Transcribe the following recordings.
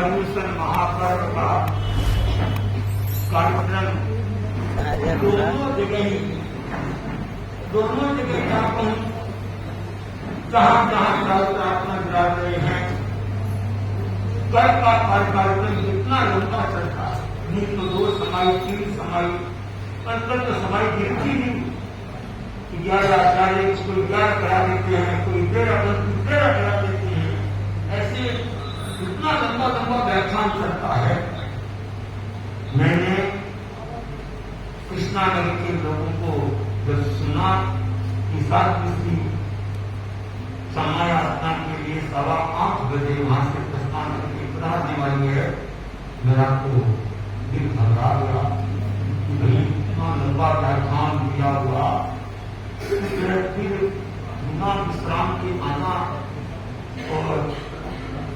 पर्यूषण महापर्व का कार्यक्रम दोनों जगह जहाँ पर जहाँ प्रार्थना गिरा रहे हैं, कल का कार्यक्रम इतना लंबा चलता है, नहीं तो 2 समाई 3 समाई अंतर तो समाई गिरती नहीं। 11 कोई 11 करा देते हैं, कोई 13 करा देते हैं, ऐसे इतना लंबा व्याख्यान चलता है। मैंने कृष्णा नगर के लोगों को जब सुना कि 7 किसी समाया स्नान के लिए 8:15 बजे वहां से प्रस्थान करके पधारने वाली है, मेरा तो दिल घबरा गया कि भाई इतना लंबा व्याख्यान दिया हुआ, फिर बिना विश्राम के आना और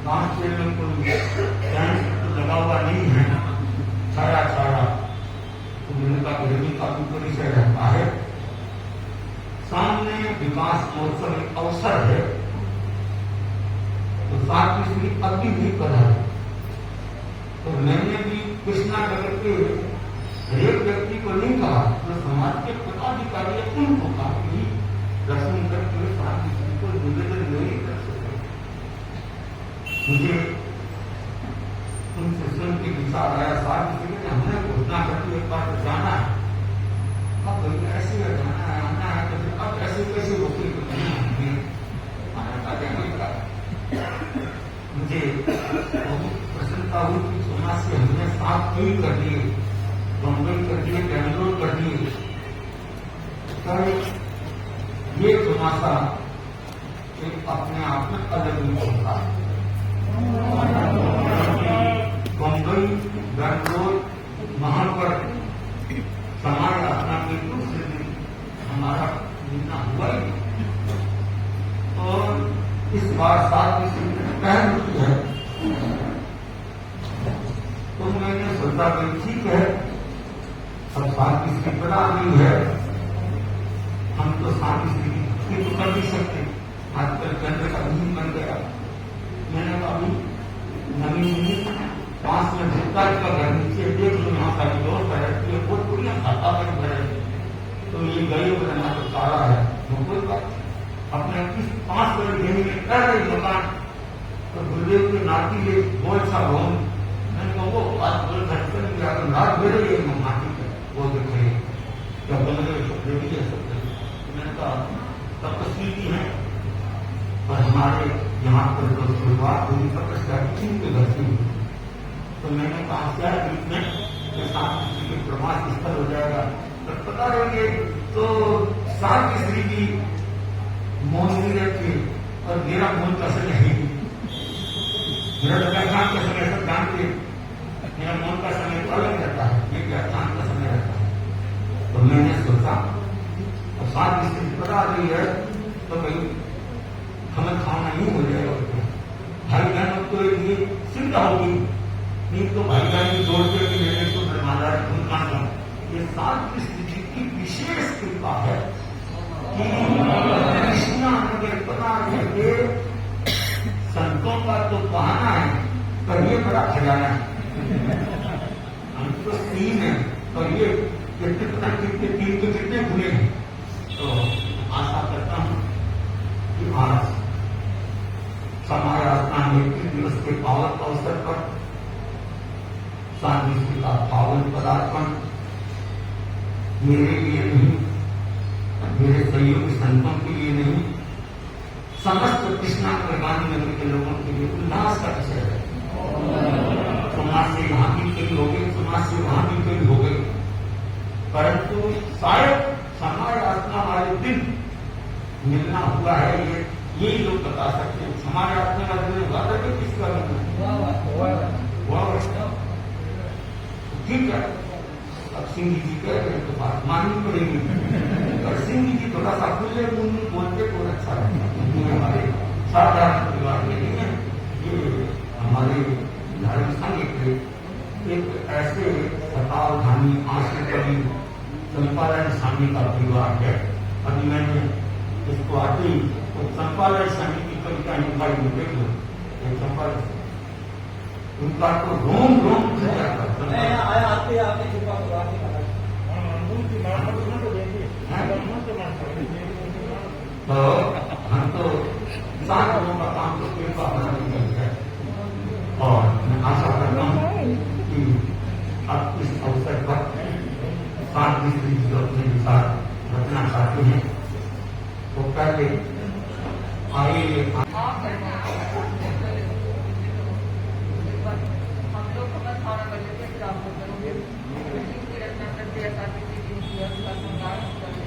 कांच में कोई टेंट तो लगा हुआ नहीं है, छाया तो मैंने कहा गर्मी का भी परिचय रहता है। सामने विकास महोत्सव एक अवसर है, तो 7 श्री अति भी करा है। तो मैंने भी कृष्णा नगर के हरेक व्यक्ति को नहीं कहा, तो समाज के पदाधिकारी उनको कहा कि दर्शन करके 7 श्री को निवेदन नहीं कर सकते। मुझे उनसे सुन के विचार आया, 7 श्री ने हमने घोषणा करके एक बार जाना है, अब ऐसे जाना है आना है, तो फिर अब ऐसे कैसे रोके मुझे बहुत प्रसन्नता हुई कि सोना से हमने 7 कई कर दिए, बम्बई कर दिए, बेंगलोर कर दिए। ये चुनासा एक अपने आप में अलग ही होता है। बम्बई बेंगलोर वहां पर समाज अपना के दूसरे दिन हमारा मिलना हुआ ही। और इस बार 7 पहल की है, तो मैंने सोचा कि ठीक है, अब 7 की पड़ा नहीं है, हम तो 7 की तो कर नहीं सकते, आजकल केंद्र का नहीं बन गया। मैंने कहा अभी नवीन 5 में भुगता का घर नीचे देख लो, यहाँ का जोर बैठती है, बहुत बढ़िया खाता पर भरे, तो ये गरीब रहना तो सारा है, वो कोई बात अपने 5 करोड़ देने में कर रहे मकान, तो गुरुदेव के नाती ले बहुत सा भवन, मैंने कहा वो बात बोल सकते नाथ मेरे लिए माटी है, वो देखे क्या बन गए सकते भी है सकते। मैंने कहा तपस्वी भी है, और हमारे यहाँ पर जो शुरुआत हुई तपस्या किसी के घर से, तो मैंने कहा क्या बीच में किसी के प्रवास स्थल हो जाएगा, तो पता रहेंगे। तो 7 श्री की मौन नहीं रहती, और मेरा मौन का समय है, मेरा व्याख्यान का समय सब जानते, मेरा मौन का समय तो अलग रहता है, ये व्याख्यान का समय रहता है। तो मैंने सोचा और 7 श्री पता रही है, तो भाई हमें खाना नहीं हो जाएगा, भाई बहन तो ये चिंता होगी, नहीं तो भाई बहन की जोड़ के मेरे को निर्माता ये 7 स्थिति की विशेष कृपा है कि कृष्णा नगर पता करके संतों का तो बहाना है, पर ये बड़ा खजाना है। हम तो 3 है, और ये कितने पता कितने 3 के कितने खुले हैं। तो आशा करता हूं कि आज समाया स्नान 21 दिवस के पावन अवसर पर 7 श्री का पावन पदार्पण मेरे लिए नहीं, मेरे सहयोगी संतों के लिए नहीं, समस्त कृष्णा गांधी नगर के लोगों के लिए उल्लास का विषय है। समाज से यहाँ भी कई हो गए, समाज से वहां भी कई हो गए, परंतु शायद समाज आत्मा वाले दिन मिलना हुआ है, यही लोग बता सकते हैं। समाज आत्मा वाले दिन हुआ था कि किसका मिलना ठीक है। अब सिंह जी कह रहे तो बात माननी पड़ेगी, और सिंह जी थोड़ा सा खुले मुंह बोलते तो अच्छा लगता है। हमारे साधारण परिवार में नहीं है, ये हमारे धर्म संघ एक ऐसे सतावधानी आश्रय कवि चंपारण स्वामी का परिवार है। अभी मैंने इसको आती तो चंपारण स्वामी की कविता निकाली देख लो, चंपारण उनका तो रोम रोम खिल जाता तो हम तो 7 लोगों का काम तो कृपा बना निकल है। और मैं आशा करता हूँ कि आप इस अवसर पर 7 मिस्त्री जो अपने विचार रखना चाहते हैं तो पहले आइए हम लोग खबर 12 बजे से फिर आप लोग करोगे की रचना करते हैं ताकि का संगार कर लें।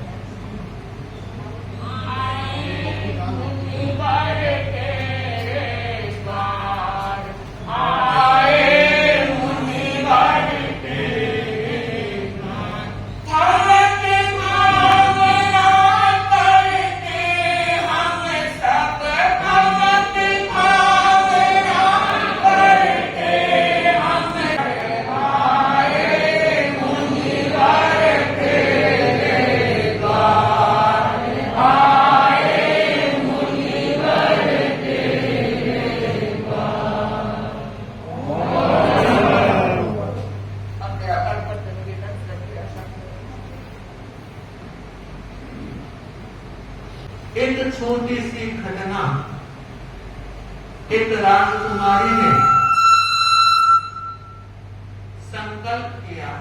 एक छोटी सी घटना, एक राजकुमारी ने संकल्प किया।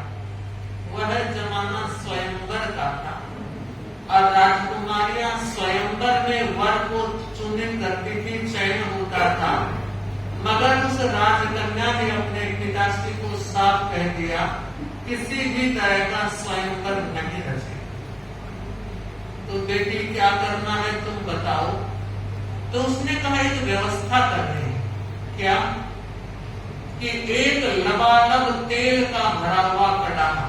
वह जमाना स्वयंवर का था और राजकुमारियां स्वयंवर में वर को चुनित करती थी, चयन होता था। मगर उस राजकन्या ने अपने पिताश्री को साफ कह दिया, किसी भी तरह का स्वयंवर नहीं रचे। तो बेटी क्या करना है तुम बताओ। तो उसने कहा एक व्यवस्था कर रहे हैं। क्या कि एक लबालब तेल का भरा हुआ कड़ाहा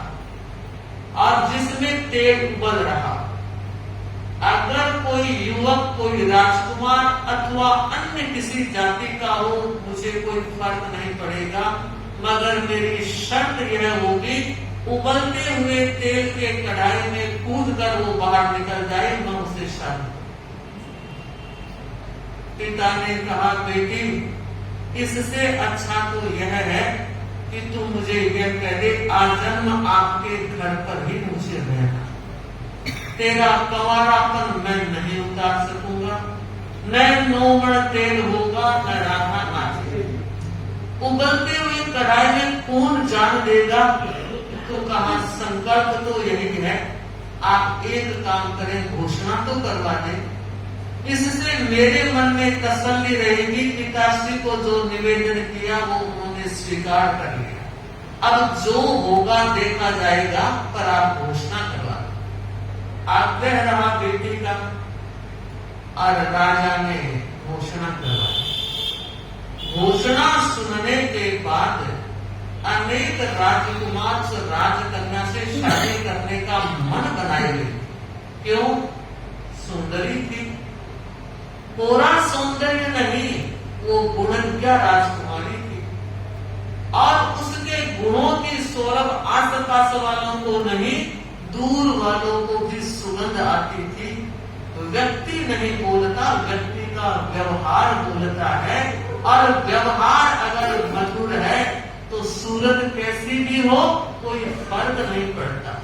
और जिसमें तेल उबल रहा, अगर कोई युवक, कोई राजकुमार अथवा अन्य किसी जाति का हो, मुझे कोई फर्क नहीं पड़ेगा, मगर मेरी शर्त यह होगी उबलते हुए तेल के कढ़ाई में कूद कर वो बाहर निकल जाए, मैं उसे शादी। पिता ने कहा बेटी इससे अच्छा तो यह है कि तू मुझे यह कह दे, आजन्म आपके घर पर ही मुझे रहना। तेरा कंवारापन मैं नहीं उतार सकूंगा, न नौमण तेल होगा, न राधा नाचे। उबलते हुए कढ़ाई में कौन जान देगा। तो कहा संकल्प तो यही है, आप एक काम करें, घोषणा तो करवा दें, इससे मेरे मन में तसल्ली रहेगी। पिताश्री को जो निवेदन किया वो उन्होंने स्वीकार कर लिया। अब जो होगा देखा जाएगा, पर आप घोषणा करवा दें। आग्रह रहा बेटी का और राजा ने घोषणा करवाई। घोषणा सुनने के बाद अनेक राजकुमार से राजकन्या से शादी करने का मन बनाए गए। क्यों? सुंदरी थी, पूरा सौंदर्य नहीं, वो गुणज्ञा राजकुमारी थी और उसके गुणों की सौरभ आस पास वालों को नहीं, दूर वालों को भी सुगंध आती थी। व्यक्ति नहीं बोलता, व्यक्ति का व्यवहार बोलता है, और व्यवहार अगर मधुर है तो सूरत कैसी भी हो कोई फर्क नहीं पड़ता।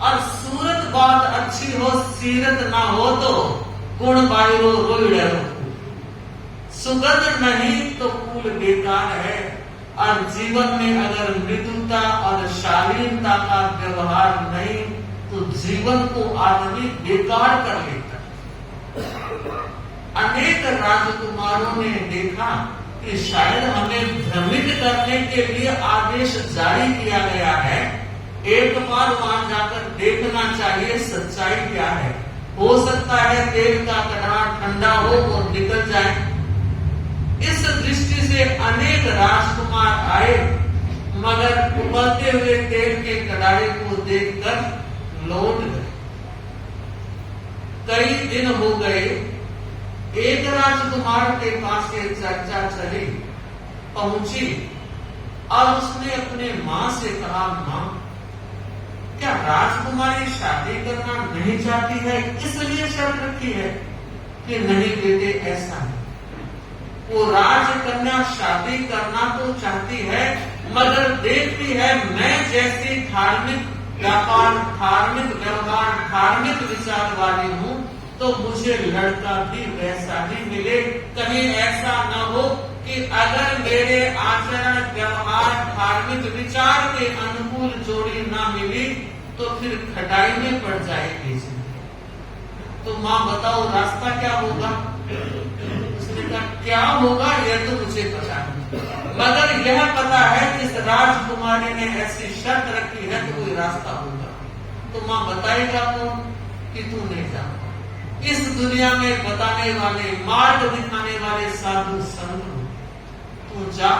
और सूरत बहुत अच्छी हो, सीरत ना हो तो गुण बायरो रोइड़े हो। सुगंध नहीं तो कुल बेकार है। और जीवन में अगर मृदुता और शालीनता का व्यवहार नहीं तो जीवन को आदमी बेकार कर लेता। अनेक राजकुमारों ने देखा कि शायद हमें भ्रमित करने के लिए आदेश जारी किया गया है, एक बार वहां जाकर देखना चाहिए सच्चाई क्या है। हो सकता है तेल का कड़ाहा ठंडा हो और निकल जाए। इस दृष्टि से अनेक राजकुमार आए, मगर उबलते हुए तेल के कड़ाहे को देखकर लौट गए। कई दिन हो गए, एक राजकुमार के पास एक चर्चा चली, पहुंची और उसने अपने माँ से कहा, माँ क्या राजकुमारी शादी करना नहीं चाहती है, इसलिए शर्त रखी है कि नहीं बेटे ऐसा नहीं। वो राजकन्या शादी करना तो चाहती है, मगर देखती है मैं जैसी धार्मिक व्यापार, धार्मिक व्यवहार, धार्मिक विचार वाली हूँ, तो मुझे लड़का भी वैसा ही मिले। कहीं ऐसा न हो कि अगर मेरे आचरण, व्यवहार, धार्मिक विचार के अनुकूल जोड़ी ना मिली तो फिर खटाई में पड़ जाएगी। तो माँ बताओ रास्ता क्या होगा? उसने कहा क्या होगा यह तो मुझे पता नहीं, मगर यह पता है कि इस राजकुमारी ने ऐसी शर्त रखी है तो कोई रास्ता होगा। तो माँ बताएगा कौन? कि तू नहीं जानता। इस दुनिया में बताने वाले, मार्ग दिखाने वाले साधु संत, तू जा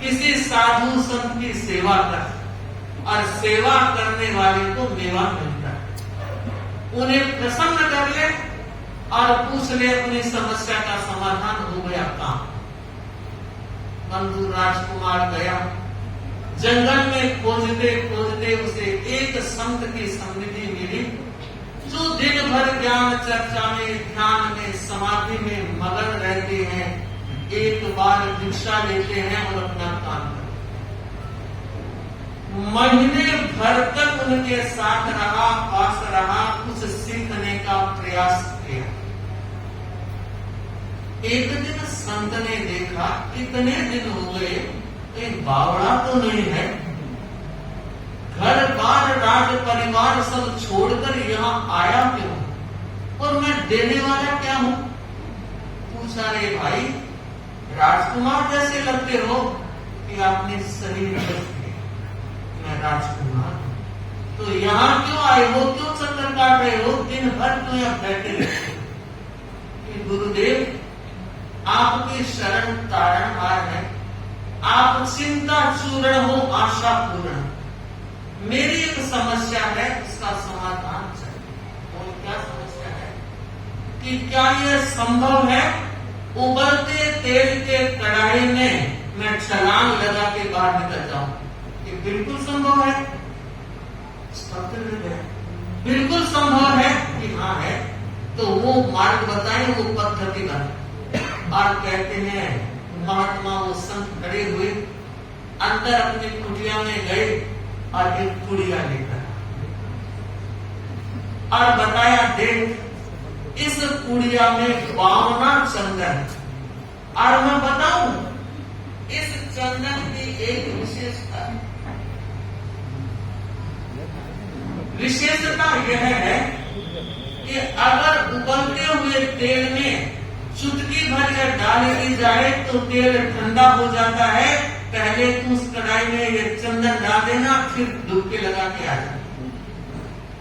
किसी साधु संत की सेवा कर, और सेवा करने वाले को मेवा मिलता है। उन्हें प्रसन्न कर ले और पूछ ले अपनी समस्या का समाधान हो गया काम। बंधु राजकुमार गया, जंगल में खोजते खोजते उसे एक संत की सन्निधि मिली, जो दिन भर ज्ञान चर्चा में, ध्यान में, समाधि में मगन रहते हैं। एक बार भिक्षा लेते हैं और अपना काम करते। महीने भर तक उनके साथ रहा, पास रहा, कुछ सीखने का प्रयास किया। एक दिन संत ने देखा इतने दिन हो गए, एक बावड़ा तो नहीं है, घर बार राज परिवार सब छोड़कर यहाँ आया क्यों, और मैं देने वाला क्या हूँ? पूछा, रे भाई राजकुमार जैसे लगते हो कि आपने शरीर मैं राजकुमार, तो यहाँ क्यों आए हो? क्यों चक्कर काट रहे हो? दिन भर क्यों यहाँ बैठे रहते हो? गुरुदेव आपकी शरण तारण हार है, आप चिंता चूर्ण हो, आशा पूर्ण। मेरी एक समस्या है, इसका समाधान चाहिए। और क्या समस्या है? कि क्या यह संभव है उबलते तेल के कढ़ाई में मैं छलांग लगा के बाहर निकल जाऊं? ये बिल्कुल संभव है। बिल्कुल संभव है कि हाँ है। तो वो मार्ग बताए, वो पद्धति बताए। और कहते हैं महात्मा वो संत खड़े हुए, अंदर अपनी कुटिया में गए और एक कुड़िया लेकर और बताया, देख इस कुड़िया में 52 चंदन। और मैं बताऊं इस चंदन की एक विशेषता यह है कि अगर उबलते हुए तेल में चुटकी भर कर डाल दी जाए तो तेल ठंडा हो जाता है। पहले तू उस कढ़ाई में ये चंदन डाल देना, फिर डुबकी लगा के आ जाना।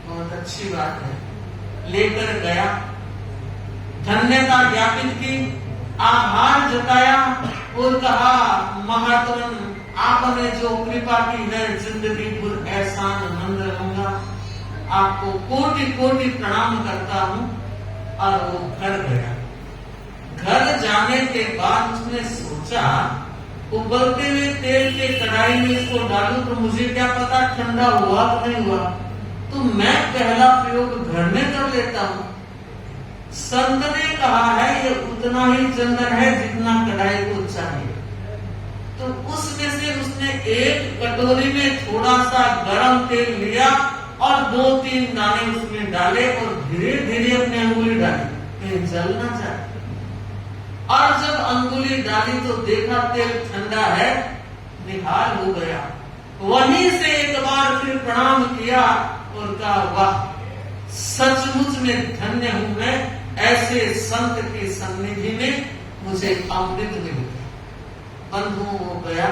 बहुत अच्छी बात है। लेकर गया, धन्यता ज्ञापित की, आभार जताया और कहा, महात्मन आपने जो कृपा की है, जिंदगी भर एहसान मंद रहूंगा, आपको कोटि कोटि प्रणाम करता हूँ। और वो घर गया। घर जाने के बाद उसने सोचा, उबलते हुए तेल के कढ़ाई में इसको डालूं तो मुझे क्या पता ठंडा हुआ तो नहीं हुआ, तो मैं पहला प्रयोग घर में कर लेता हूँ। संत ने कहा है ये उतना ही चंदन है जितना कढ़ाई को चाहिए। तो उसमें से उसने एक कटोरी में थोड़ा सा गरम तेल लिया और 2-3 दाने उसमें डाले और धीरे धीरे अपनी अंगुली डाली, कहीं जल ना जाए। और जब अंगुली डाली तो देखा तेल ठंडा है, निहाल हो गया। वहीं से एक बार फिर प्रणाम किया और कहा, वाह सचमुच में धन्य हूं मैं, ऐसे संत की सन्निधि में मुझे अमृत मिल गया। बंधु हो गया।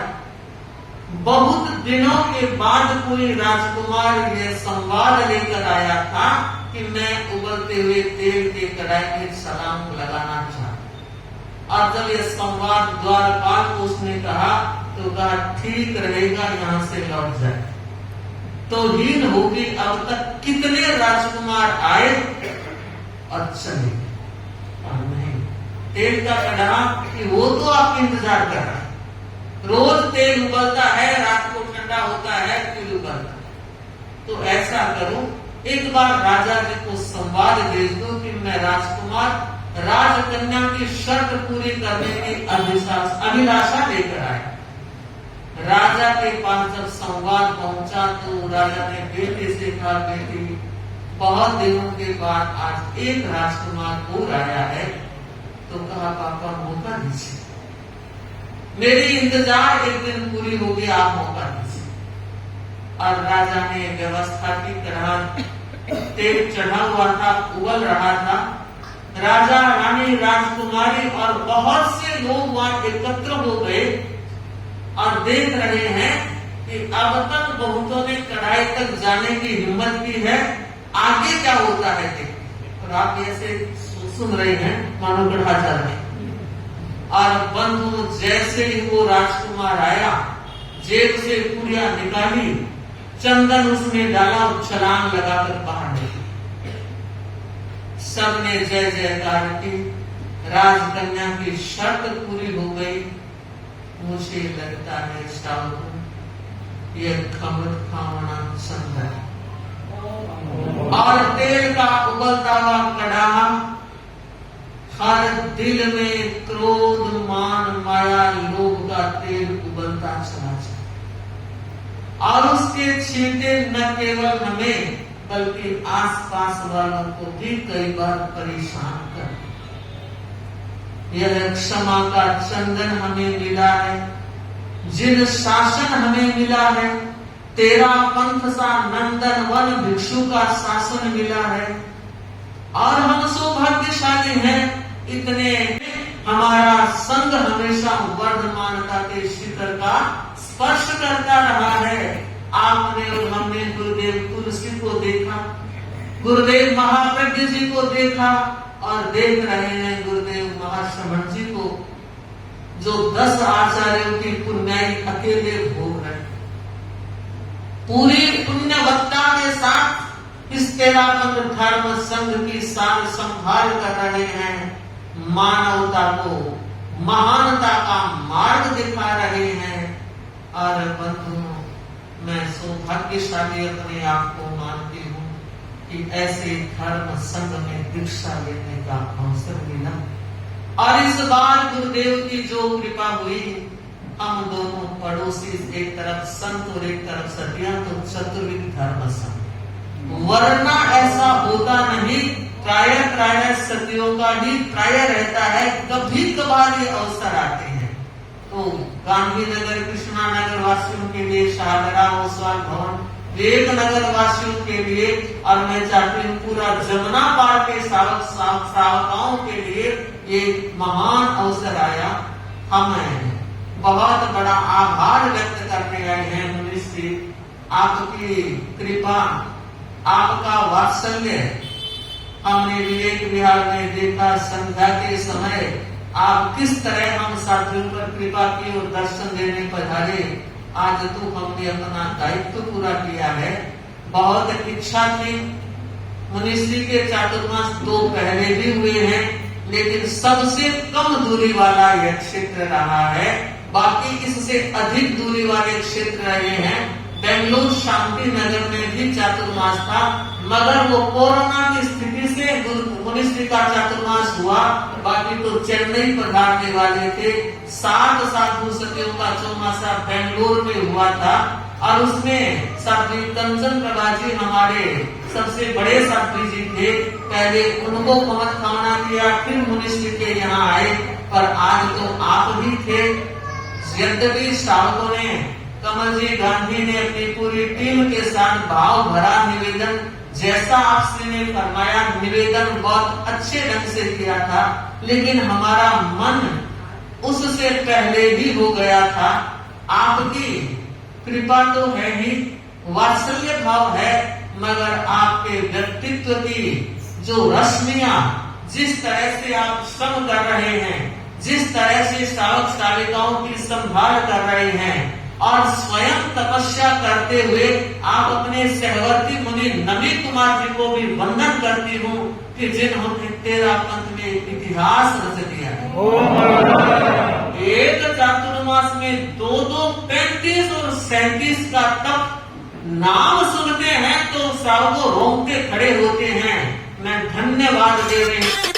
बहुत दिनों के बाद कोई राजकुमार ये संवाद लेकर आया था कि मैं उबलते हुए तेल के कढ़ाई में छलांग लगाना चाहता। और जब ये संवाद द्वारपाल को उसने कहा तो कहा, ठीक रहेगा, यहाँ से लौट जाए। तो हीन होगी, अब तक कितने राजकुमार आए और चले, और नहीं तेल का कढ़ा कि वो तो आपका इंतजार कर रहा है। रोज तेल उबलता है, रात को ठंडा होता है, फिर उबलता है। तो ऐसा करो, एक बार राजा जी को संवाद भेज दो कि मैं राजकुमार राजकन्या की शर्त पूरी करने की अभिलाषा लेकर आए। राजा के पास जब संवाद पहुंचा तो राजा ने बेटे से कहा, बेटी बहुत दिनों के बाद आज एक राजकुमार और आया है। तो कहा, पापा मौका दीजिए, मेरी इंतजार एक दिन पूरी हो गई, आप मौका दीजिए। और राजा ने व्यवस्था की तरह तेल चढ़ा हुआ था, उबल रहा था। राजा, रानी, राजकुमारी और बहुत से लोग वहां एकत्र हो गए और देख रहे हैं कि अब तक बहुतों ने कढ़ाई तक जाने की हिम्मत की है, आगे क्या होता है देखिए। और आप ऐसे सुन रहे हैं मानो कढ़ा चल रहे। और बंधु जैसे ही वो राजकुमार आया, जेब से पुड़िया निकाली, चंदन उसमें डाला और छलांग लगाकर बाहर निकली। सबने जय जयकार की, राजकन्या की शर्त पूरी हो गई। मुझे लगता है साहब ये खबर खाना संभव। और तेल का उबलता हुआ कड़ाहा, हर दिल में क्रोध, मान, माया, लोभ का तेल उबलता चला जाए। और उसके छींटे न केवल हमें बल्कि आसपास वालों को भी कई बार परेशान कर। यह क्षमा का चंदन हमें मिला है, जिन शासन हमें मिला है, तेरा पंथ सा नंदन वन भिक्षु का शासन मिला है। और हम सौभाग्यशाली हैं, इतने हमारा संग हमेशा वर्धमानता के शिखर का स्पर्श करता रहा है। आपने और हमने गुरुदेव तुलसी को देखा, गुरुदेव महाप्रज्ञ जी को देखा और देख रहे हैं गुरुदेव महाश्रवण जी को, जो 10 आचार्यों की पुण्याई अकेले भोग रहे। पूरी पुण्यवत्ता के साथ इस तेरापंथ धर्म संघ की सार संभाल कर रहे हैं, मानवता को महानता का मार्ग दिखा रहे हैं। और बंधुओं, मैं सौभाग्यशाली अपने आप को मानती हूँ कि ऐसे धर्म संघ में दीक्षा लेने का अवसर मिला। और इस बार गुरुदेव की जो कृपा हुई, हम दोनों पड़ोसी, एक तरफ संत और एक तरफ सतिया, तो चतुर्विध धर्म संघ। वरना ऐसा होता नहीं, प्राय सतियों का ही प्राय रहता है, कभी कभार ये अवसर आते हैं। तो गांधीनगर, कृष्णा नगर वासियों के लिए, शाहदरा, ओसवाल भवन, वेग नगर वासियों के लिए, और मैं चाहती हूँ पूरा जमुना पार के श्रावकाओं के लिए ये महान अवसर आया। हम बहुत बड़ा आभार व्यक्त करने आए हैं मुनि श्री, आपकी कृपा, आपका वात्सल्य। हमने विवेक विहार में देखा संध्या के समय आप किस तरह हम साथियों पर कृपा की और दर्शन देने पधारे। आज तो हमने अपना दायित्व पूरा किया है। बहुत इच्छा थी, मुनिश्री के चातुर्मास 2 पहले भी हुए हैं, लेकिन सबसे कम दूरी वाला यह क्षेत्र रहा है। बाकी इससे अधिक दूरी वाले क्षेत्र रहे हैं। बेंगलुरु शांति नगर में भी चातुर्मास था, मगर वो कोरोना की स्थिति से मुनिश्री का चातुर्मास हुआ। बाकी तो चेन्नई पधारने वाले थे। 7 साधु सतियों का चौमासा बेंगलुरु में हुआ था, और उसमें साध्वी कंचन प्रभा जी हमारे सबसे बड़े साध्वी जी थे। पहले उनको पवन कामना किया, फिर मुनिश्री के यहाँ आए, पर आज तो आप ही थे। यद्यपि श्रावकों ने, कमल जी गांधी ने अपनी पूरी टीम के साथ भाव भरा निवेदन, जैसा आपसे ने फरमाया, निवेदन बहुत अच्छे ढंग से किया था, लेकिन हमारा मन उससे पहले ही हो गया था। आपकी कृपा तो है ही, वात्सल्य भाव है, मगर आपके व्यक्तित्व की जो रश्मियां, जिस तरह से आप श्रम कर रहे हैं, जिस तरह से श्रावक श्राविकाओं की संभाल कर रहे हैं, और स्वयं तपस्या करते हुए आप अपने सहवर्ती मुनि नमी कुमार जी को भी वंदन करती हूँ कि जिन्होंने तेरापंथ में इतिहास रच दिया है। एक चातुर्मास में 2-2, 35 और 37 का तप नाम सुनते हैं तो श्रावकों रोंगटे खड़े होते हैं। मैं धन्यवाद दे रही हूँ।